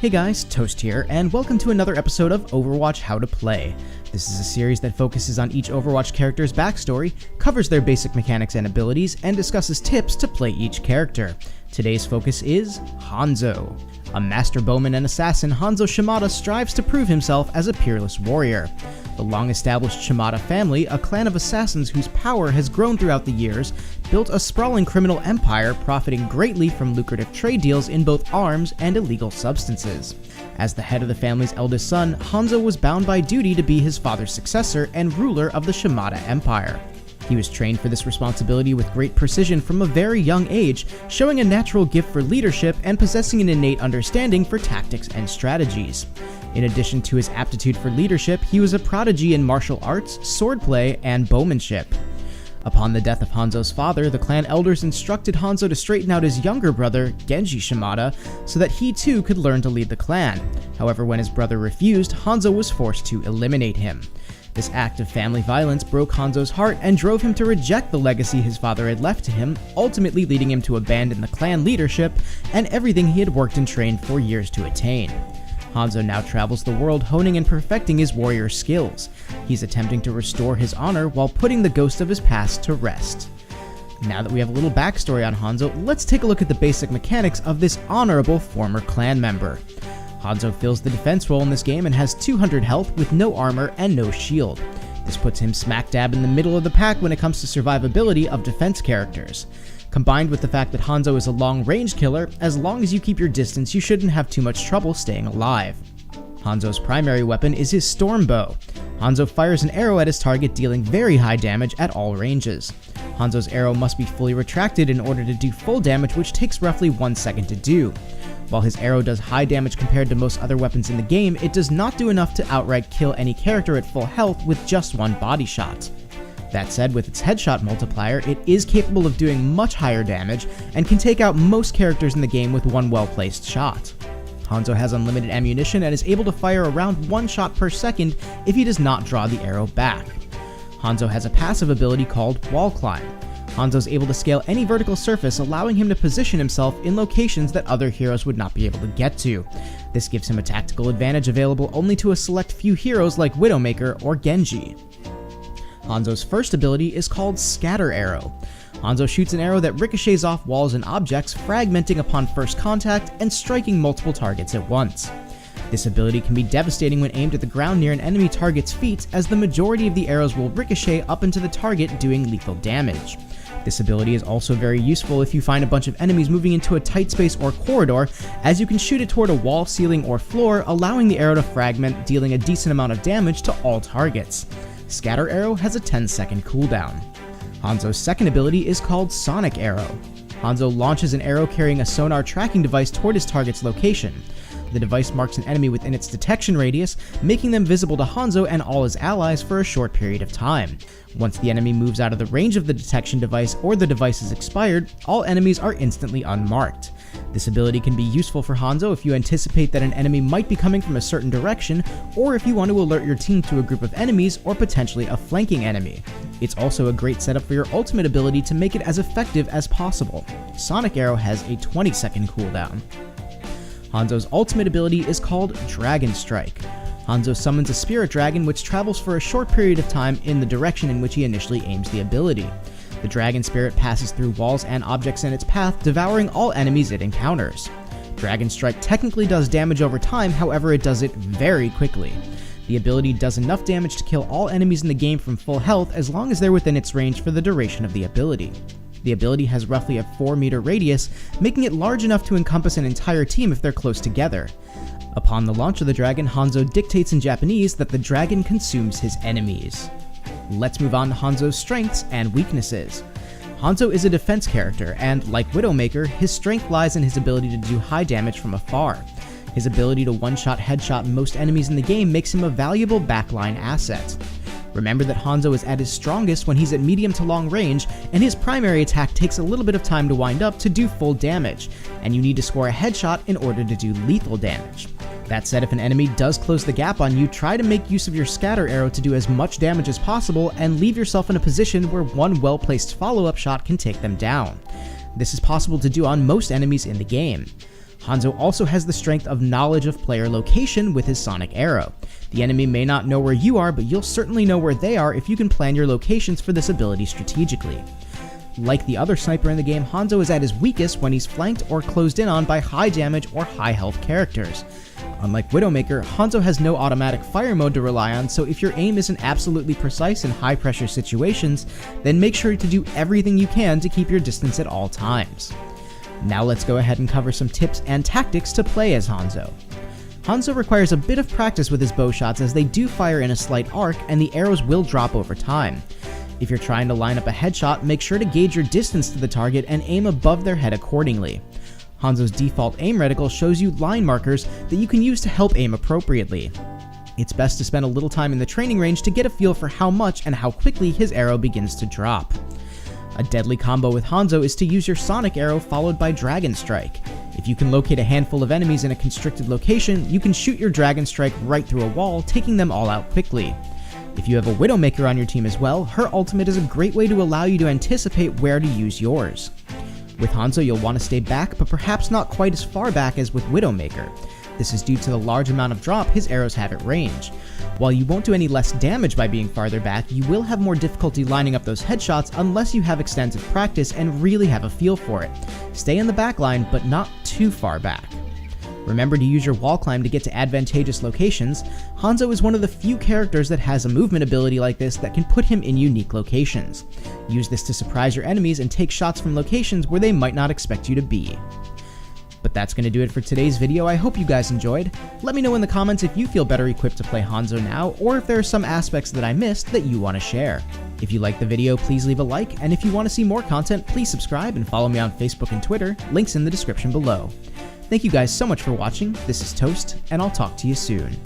Hey guys, Toast here, and welcome to another episode of Overwatch How to Play. This is a series that focuses on each Overwatch character's backstory, covers their basic mechanics and abilities, and discusses tips to play each character. Today's focus is Hanzo. A master bowman and assassin, Genji Shimada strives to prove himself as a peerless warrior. The long-established Shimada family, a clan of assassins whose power has grown throughout the years, built a sprawling criminal empire profiting greatly from lucrative trade deals in both arms and illegal substances. As the head of the family's eldest son, Hanzo was bound by duty to be his father's successor and ruler of the Shimada Empire. He was trained for this responsibility with great precision from a very young age, showing a natural gift for leadership and possessing an innate understanding for tactics and strategies. In addition to his aptitude for leadership, he was a prodigy in martial arts, swordplay, and bowmanship. Upon the death of Hanzo's father, the clan elders instructed Hanzo to straighten out his younger brother, Genji Shimada, so that he too could learn to lead the clan. However, when his brother refused, Hanzo was forced to eliminate him. This act of family violence broke Hanzo's heart and drove him to reject the legacy his father had left to him, ultimately leading him to abandon the clan leadership and everything he had worked and trained for years to attain. Hanzo now travels the world honing and perfecting his warrior skills. He's attempting to restore his honor while putting the ghost of his past to rest. Now that we have a little backstory on Hanzo, let's take a look at the basic mechanics of this honorable former clan member. Hanzo fills the defense role in this game and has 200 health with no armor and no shield. This puts him smack dab in the middle of the pack when it comes to survivability of defense characters. Combined with the fact that Hanzo is a long-range killer, as long as you keep your distance you shouldn't have too much trouble staying alive. Hanzo's primary weapon is his storm bow. Hanzo fires an arrow at his target, dealing very high damage at all ranges. Hanzo's arrow must be fully retracted in order to do full damage, which takes roughly 1 second to do. While his arrow does high damage compared to most other weapons in the game, it does not do enough to outright kill any character at full health with just one body shot. That said, with its headshot multiplier, it is capable of doing much higher damage and can take out most characters in the game with one well-placed shot. Hanzo has unlimited ammunition and is able to fire around 1 shot per second if he does not draw the arrow back. Hanzo has a passive ability called Wall Climb. Hanzo is able to scale any vertical surface, allowing him to position himself in locations that other heroes would not be able to get to. This gives him a tactical advantage available only to a select few heroes like Widowmaker or Genji. Hanzo's first ability is called Scatter Arrow. Hanzo shoots an arrow that ricochets off walls and objects, fragmenting upon first contact and striking multiple targets at once. This ability can be devastating when aimed at the ground near an enemy target's feet, as the majority of the arrows will ricochet up into the target, doing lethal damage. This ability is also very useful if you find a bunch of enemies moving into a tight space or corridor, as you can shoot it toward a wall, ceiling, or floor, allowing the arrow to fragment, dealing a decent amount of damage to all targets. Scatter Arrow has a 10-second cooldown. Hanzo's second ability is called Sonic Arrow. Hanzo launches an arrow carrying a sonar tracking device toward his target's location. The device marks an enemy within its detection radius, making them visible to Hanzo and all his allies for a short period of time. Once the enemy moves out of the range of the detection device or the device is expired, all enemies are instantly unmarked. This ability can be useful for Hanzo if you anticipate that an enemy might be coming from a certain direction, or if you want to alert your team to a group of enemies or potentially a flanking enemy. It's also a great setup for your ultimate ability to make it as effective as possible. Sonic Arrow has a 20-second cooldown. Hanzo's ultimate ability is called Dragon Strike. Hanzo summons a spirit dragon which travels for a short period of time in the direction in which he initially aims the ability. The dragon spirit passes through walls and objects in its path, devouring all enemies it encounters. Dragon Strike technically does damage over time, however it does it very quickly. The ability does enough damage to kill all enemies in the game from full health as long as they're within its range for the duration of the ability. The ability has roughly a 4-meter radius, making it large enough to encompass an entire team if they're close together. Upon the launch of the dragon, Hanzo dictates in Japanese that the dragon consumes his enemies. Let's move on to Hanzo's strengths and weaknesses. Hanzo is a defense character, and like Widowmaker, his strength lies in his ability to do high damage from afar. His ability to one-shot headshot most enemies in the game makes him a valuable backline asset. Remember that Hanzo is at his strongest when he's at medium to long range, and his primary attack takes a little bit of time to wind up to do full damage, and you need to score a headshot in order to do lethal damage. That said, if an enemy does close the gap on you, try to make use of your scatter arrow to do as much damage as possible and leave yourself in a position where one well-placed follow-up shot can take them down. This is possible to do on most enemies in the game. Hanzo also has the strength of knowledge of player location with his sonic arrow. The enemy may not know where you are, but you'll certainly know where they are if you can plan your locations for this ability strategically. Like the other sniper in the game, Hanzo is at his weakest when he's flanked or closed in on by high damage or high health characters. Unlike Widowmaker, Hanzo has no automatic fire mode to rely on, so if your aim isn't absolutely precise in high pressure situations, then make sure to do everything you can to keep your distance at all times. Now let's go ahead and cover some tips and tactics to play as Hanzo. Hanzo requires a bit of practice with his bow shots as they do fire in a slight arc and the arrows will drop over time. If you're trying to line up a headshot, make sure to gauge your distance to the target and aim above their head accordingly. Hanzo's default aim reticle shows you line markers that you can use to help aim appropriately. It's best to spend a little time in the training range to get a feel for how much and how quickly his arrow begins to drop. A deadly combo with Hanzo is to use your sonic arrow followed by Dragon Strike. If you can locate a handful of enemies in a constricted location, you can shoot your Dragon Strike right through a wall, taking them all out quickly. If you have a Widowmaker on your team as well, her ultimate is a great way to allow you to anticipate where to use yours. With Hanzo, you'll want to stay back, but perhaps not quite as far back as with Widowmaker. This is due to the large amount of drop his arrows have at range. While you won't do any less damage by being farther back, you will have more difficulty lining up those headshots unless you have extensive practice and really have a feel for it. Stay in the back line, but not too far back. Remember to use your wall climb to get to advantageous locations. Hanzo is one of the few characters that has a movement ability like this that can put him in unique locations. Use this to surprise your enemies and take shots from locations where they might not expect you to be. But that's going to do it for today's video. I hope you guys enjoyed. Let me know in the comments if you feel better equipped to play Hanzo now, or if there are some aspects that I missed that you want to share. If you liked the video, please leave a like, and if you want to see more content, please subscribe and follow me on Facebook and Twitter, links in the description below. Thank you guys so much for watching. This is Toast, and I'll talk to you soon.